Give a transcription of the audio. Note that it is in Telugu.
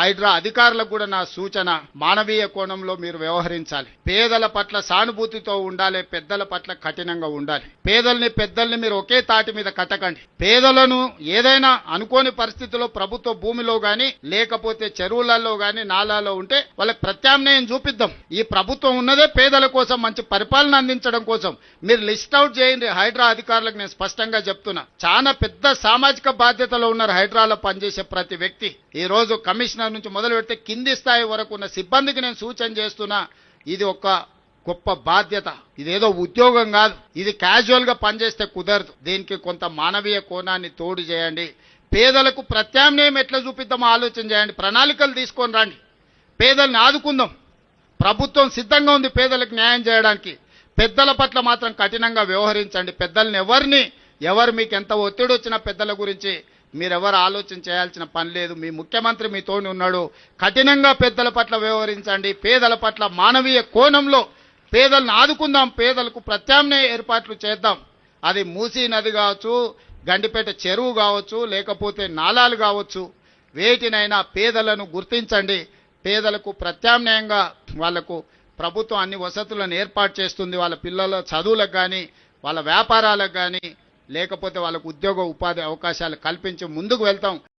హైడ్రా అధికారులకు కూడా నా సూచన, మానవీయ కోణంలో మీరు వ్యవహరించాలి. పేదల పట్ల సానుభూతితో ఉండాలి, పెద్దల పట్ల కఠినంగా ఉండాలి. పేదల్ని పెద్దల్ని మీరు ఒకే తాటి మీద కట్టకండి. పేదలను ఏదైనా అనుకోని పరిస్థితుల్లో ప్రభుత్వ భూమిలో గాని లేకపోతే చెరువులలో గాని నాలాలో ఉంటే వాళ్ళకి ప్రత్యామ్నాయం చూపిద్దాం. ఈ ప్రభుత్వం ఉన్నదే పేదల కోసం, మంచి పరిపాలన అందించడం కోసం. మీరు లిస్ట్ అవుట్ చేయండి. హైడ్రా అధికారులకు నేను స్పష్టంగా చెప్తున్నా, చాలా పెద్ద సామాజిక బాధ్యతలో ఉన్నారు హైడ్రాలో పనిచేసే ప్రతి వ్యక్తి. ఈ రోజు కమిషనర్ నుంచి మొదలు పెడితే కింది స్థాయి వరకు ఉన్న సిబ్బందికి నేను సూచన చేస్తున్నా, ఇది ఒక గొప్ప బాధ్యత. ఇదేదో ఉద్యోగం కాదు, ఇది క్యాజువల్ గా పనిచేస్తే కుదరదు. దీనికి కొంత మానవీయ కోణాన్ని తోడు చేయండి. పేదలకు ప్రత్యామ్నాయం ఎట్లా చూపిద్దామో ఆలోచన చేయండి. ప్రణాళికలు తీసుకొని రండి, పేదల్ని ఆదుకుందాం. ప్రభుత్వం సిద్ధంగా ఉంది పేదలకు న్యాయం చేయడానికి. పెద్దల పట్ల మాత్రం కఠినంగా వ్యవహరించండి. పెద్దల్ని ఎవరు మీకు ఎంత ఒత్తిడి వచ్చినా పెద్దల గురించి మీరెవరు ఆలోచన చేయాల్సిన పని లేదు. మీ ముఖ్యమంత్రి మీతోని ఉన్నాడు. కఠినంగా పెద్దల పట్ల వ్యవహరించండి. పేదల పట్ల మానవీయ కోణంలో పేదలను ఆదుకుందాం. పేదలకు ప్రత్యామ్నాయ ఏర్పాట్లు చేద్దాం. అది మూసీ నది కావచ్చు, గండిపేట చెరువు కావచ్చు, లేకపోతే నాలాలు కావచ్చు, వేటినైనా పేదలను గుర్తించండి. పేదలకు ప్రత్యామ్నాయంగా వాళ్లకు ప్రభుత్వం అన్ని వసతులను ఏర్పాటు చేస్తుంది. వాళ్ళ పిల్లల చదువులకు కానీ, వాళ్ళ వ్యాపారాలకు కానీ, లేకపోతే వాళ్ళకు ఉద్యోగ ఉపాధి అవకాశాలు కల్పించి ముందుకు వెళ్తాం.